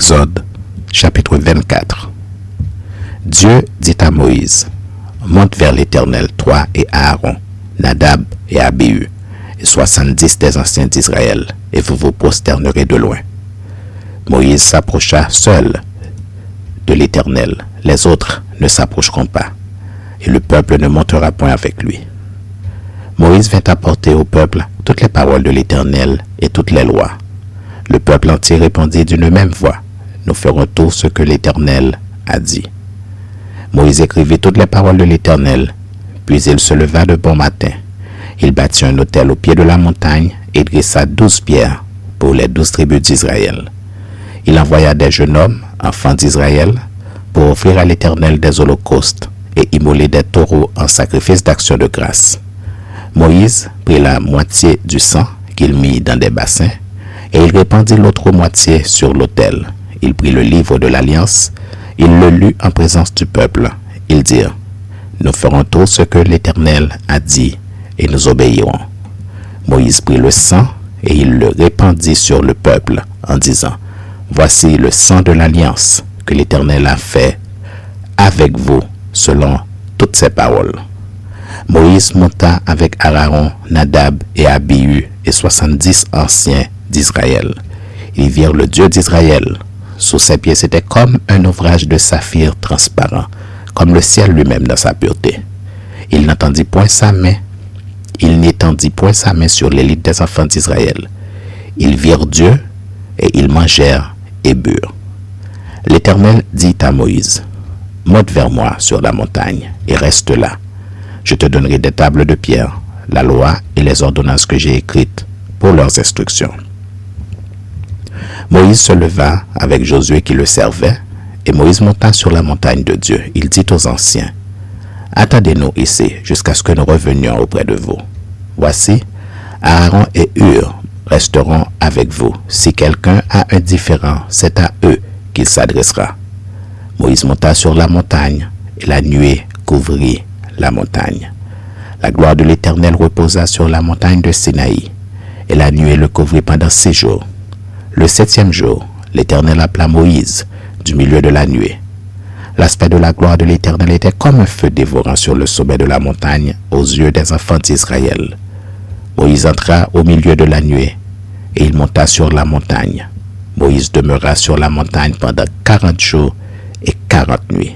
Exode, chapitre 24. Dieu dit à Moïse, « Monte vers l'Éternel, toi et Aaron, Nadab et Abihu, et 70 des anciens d'Israël, et vous vous prosternerez de loin. » Moïse s'approcha seul de l'Éternel, les autres ne s'approcheront pas, et le peuple ne montera point avec lui. Moïse vint apporter au peuple toutes les paroles de l'Éternel et toutes les lois. Le peuple entier répondit d'une même voix, « Nous ferons tout ce que l'Éternel a dit. » Moïse écrivit toutes les paroles de l'Éternel, puis il se leva de bon matin. Il bâtit un autel au pied de la montagne et dressa 12 pierres pour les 12 tribus d'Israël. Il envoya des jeunes hommes, enfants d'Israël, pour offrir à l'Éternel des holocaustes et immoler des taureaux en sacrifice d'action de grâce. Moïse prit la moitié du sang qu'il mit dans des bassins et il répandit l'autre moitié sur l'autel. Il prit le livre de l'Alliance, il le lut en présence du peuple. Ils dirent, « Nous ferons tout ce que l'Éternel a dit et nous obéirons. » Moïse prit le sang et il le répandit sur le peuple en disant, « Voici le sang de l'Alliance que l'Éternel a fait avec vous selon toutes ses paroles. » Moïse monta avec Aaron, Nadab et Abihu et 70 anciens d'Israël. Ils virent le Dieu d'Israël. Sous ses pieds, c'était comme un ouvrage de saphir transparent, comme le ciel lui-même dans sa pureté. Il n'étendit point sa main sur l'élite des enfants d'Israël. Ils virent Dieu et ils mangèrent et burent. L'Éternel dit à Moïse, « Monte vers moi sur la montagne et reste là. Je te donnerai des tables de pierre, la loi et les ordonnances que j'ai écrites pour leurs instructions. » Moïse se leva avec Josué qui le servait, et Moïse monta sur la montagne de Dieu. Il dit aux anciens, « Attendez-nous ici jusqu'à ce que nous revenions auprès de vous. Voici, Aaron et Hur resteront avec vous. Si quelqu'un a un différend, c'est à eux qu'il s'adressera. » Moïse monta sur la montagne, et la nuée couvrit la montagne. La gloire de l'Éternel reposa sur la montagne de Sinaï, et la nuée le couvrit pendant 6 jours. Le 7e jour, l'Éternel appela Moïse du milieu de la nuée. L'aspect de la gloire de l'Éternel était comme un feu dévorant sur le sommet de la montagne aux yeux des enfants d'Israël. Moïse entra au milieu de la nuée, et il monta sur la montagne. Moïse demeura sur la montagne pendant 40 jours et 40 nuits.